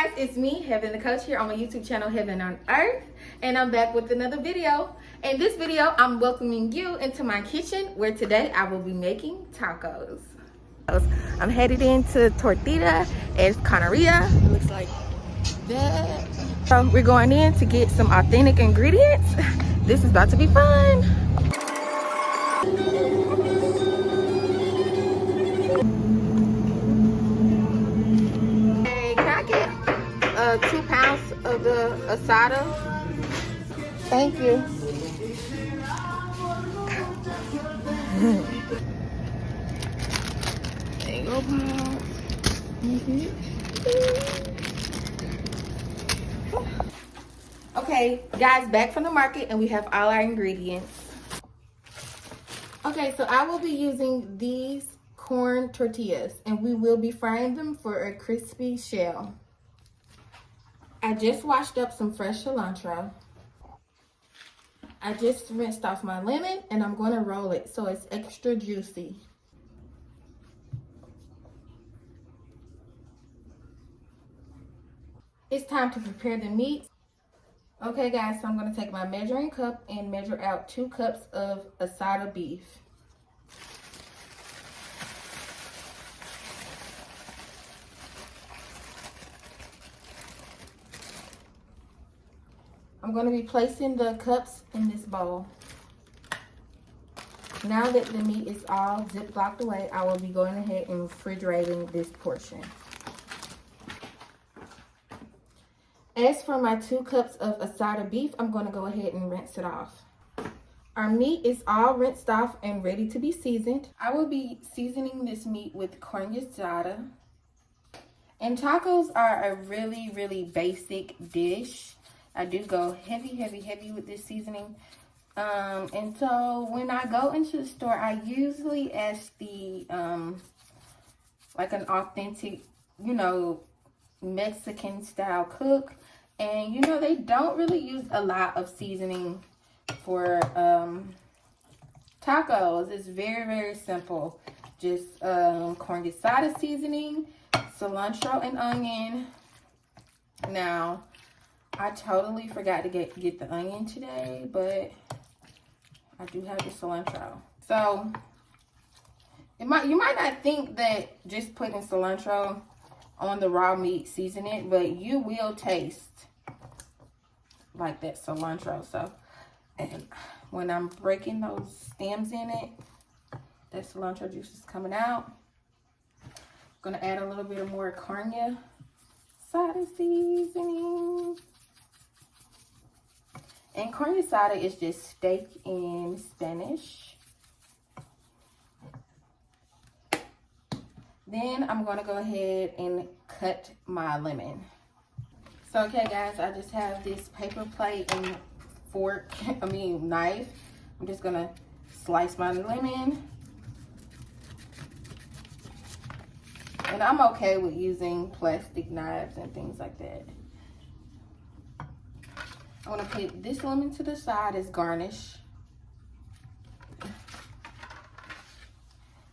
guys, it's me, Heaven the Coach, here on my YouTube channel, Heaven on Earth, and I'm back with another video. In this video, I'm welcoming you into my kitchen, where today I will be making tacos. I'm headed into Tortilla Escanaria. It looks like that. So we're going in to get some authentic ingredients. This is about to be fun. Hey, can I get 2 pounds of the asada? Thank you. There you go, Pop. Okay, guys, back from the market, and we have all our ingredients. Okay, so I will be using these corn tortillas, and we will be frying them for a crispy shell. I just washed up some fresh cilantro. I just rinsed off my lemon, and I'm going to roll it so it's extra juicy. It's time to prepare the meat. Okay guys, so I'm going to take my measuring cup and measure out 2 cups of asada beef. I'm going to be placing the cups in this bowl. Now that the meat is all zip-locked away, I will be going ahead and refrigerating this portion. As for my 2 cups of asada beef, I'm going to go ahead and rinse it off. Our meat is all rinsed off and ready to be seasoned. I will be seasoning this meat with carne asada. And tacos are a really basic dish. I do go heavy with this seasoning. And so when I go into the store, I usually ask the, like an authentic, Mexican style cook. And, they don't really use a lot of seasoning for tacos. It's very simple. Just carne asada seasoning, cilantro and onion. Now, I totally forgot to get the onion today, but I do have the cilantro. So you might not think that just putting cilantro on the raw meat season it, but you will taste like that cilantro. So, and when I'm breaking those stems in it, that cilantro juice is coming out. I'm gonna add a little bit of more carne asada seasoning. And carne asada is just steak in Spanish. Then I'm going to go ahead and cut my lemon. So, okay guys, I just have this paper plate and knife. I'm just going to slice my lemon. And I'm okay with using plastic knives and things like that. I want to put this lemon to the side as garnish.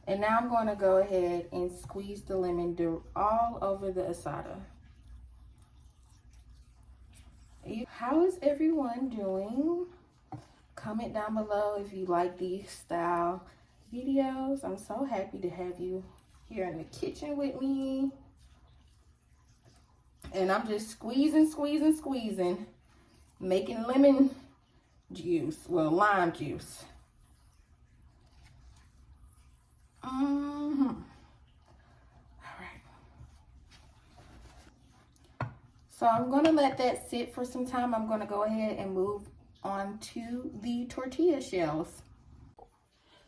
And now I'm going to go ahead and squeeze the lemon all over the asada. How is everyone doing? Comment down below if you like these style videos. I'm so happy to have you here in the kitchen with me. And I'm just squeezing. Making lemon juice, well, lime juice. All right. So I'm going to let that sit for some time. I'm going to go ahead and move on to the tortilla shells.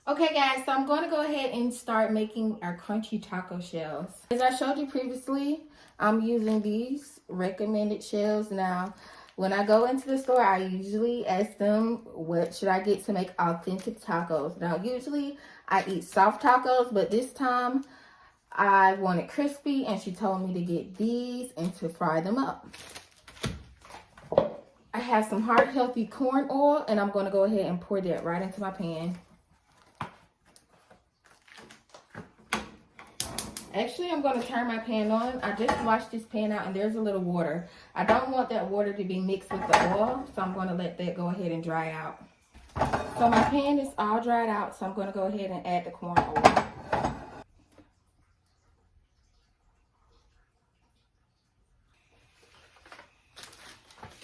Okay guys, so I'm going to go ahead and start making our crunchy taco shells. As I showed you previously, I'm using these recommended shells. Now, when I go into the store, I usually ask them, what should I get to make authentic tacos? Now, usually I eat soft tacos, but this time I wanted crispy, and she told me to get these and to fry them up. I have some heart healthy corn oil, and I'm going to go ahead and pour that right into my pan. Actually, I'm going to turn my pan on. I just washed this pan out and there's a little water. I don't want that water to be mixed with the oil, so I'm going to let that go ahead and dry out. So my pan is all dried out, so I'm going to go ahead and add the corn oil.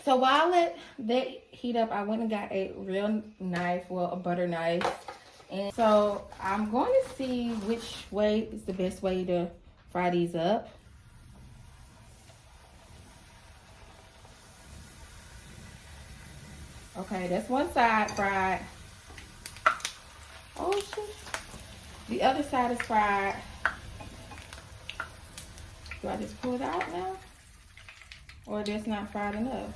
So while I let that heat up, I went and got a real knife, well, a butter knife. And so I'm going to see which way is the best way to fry these up. Okay, that's one side fried. Oh, shit. The other side is fried. Do I just pull it out now? Or that's not fried enough?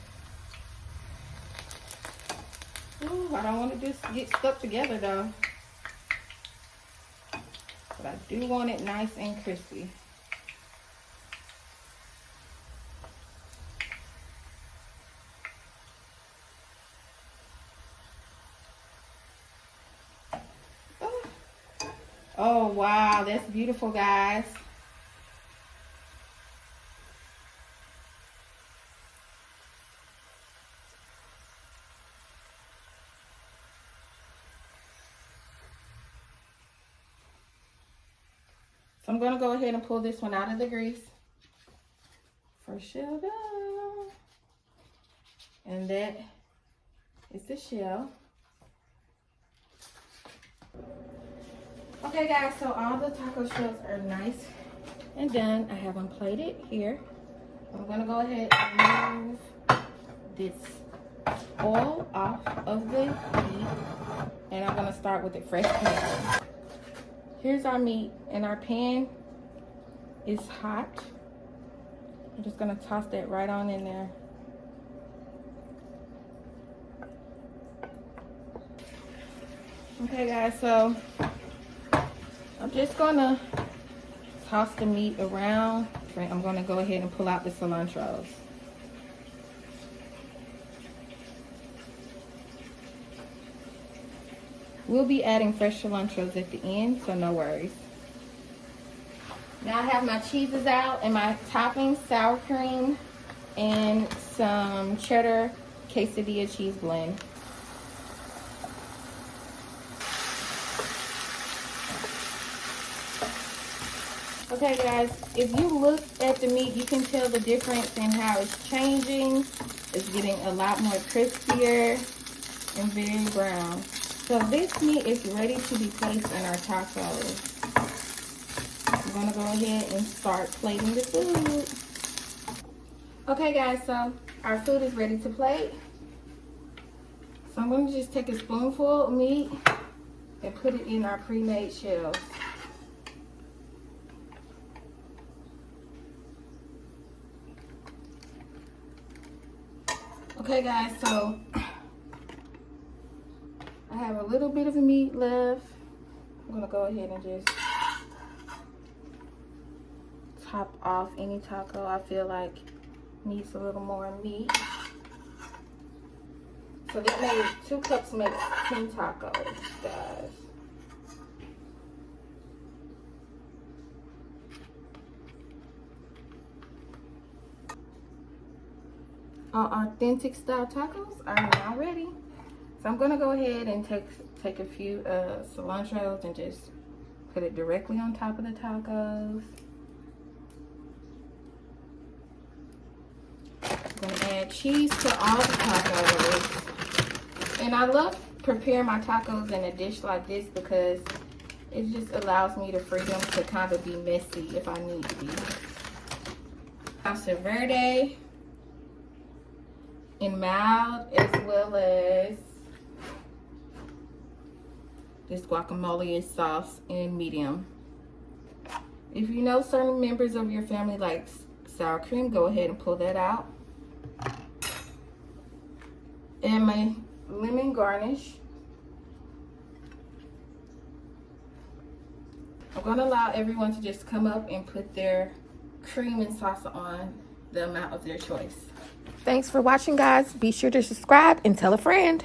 Ooh, I don't want to just get stuck together though. But I do want it nice and crispy. Oh wow, that's beautiful, guys. So I'm going to go ahead and pull this one out of the grease. First shell done. And that is the shell. Okay guys, so all the taco shells are nice and done. I have them plated here. I'm going to go ahead and move this oil off of the meat. And I'm going to start with the fresh pan. Here's our meat, and our pan is hot. I'm just gonna toss that right on in there. Okay guys, so I'm just gonna toss the meat around. I'm gonna go ahead and pull out the cilantros. We'll be adding fresh cilantros at the end, so no worries. Now I have my cheeses out and my toppings, sour cream, and some cheddar quesadilla cheese blend. Okay guys, if you look at the meat, you can tell the difference in how it's changing. It's getting a lot more crispier and very brown. So this meat is ready to be placed in our tacos. I'm gonna go ahead and start plating the food. Okay guys, so our food is ready to plate. So I'm gonna just take a spoonful of meat and put it in our pre-made shells. Okay guys, so I have a little bit of meat left. I'm gonna go ahead and just top off any taco I feel like needs a little more meat. So this made 2 cups make 10 tacos, guys. Our authentic style tacos are now ready. So I'm gonna go ahead and take a few cilantros and just put it directly on top of the tacos. I'm gonna add cheese to all the tacos. And I love preparing my tacos in a dish like this because it just allows me the freedom to kind of be messy if I need to be. Salsa verde in mild, as well as this guacamole sauce in medium. If you know certain members of your family like sour cream, go ahead and pull that out. And my lemon garnish. I'm gonna allow everyone to just come up and put their cream and salsa on the amount of their choice. Thanks for watching, guys. Be sure to subscribe and tell a friend.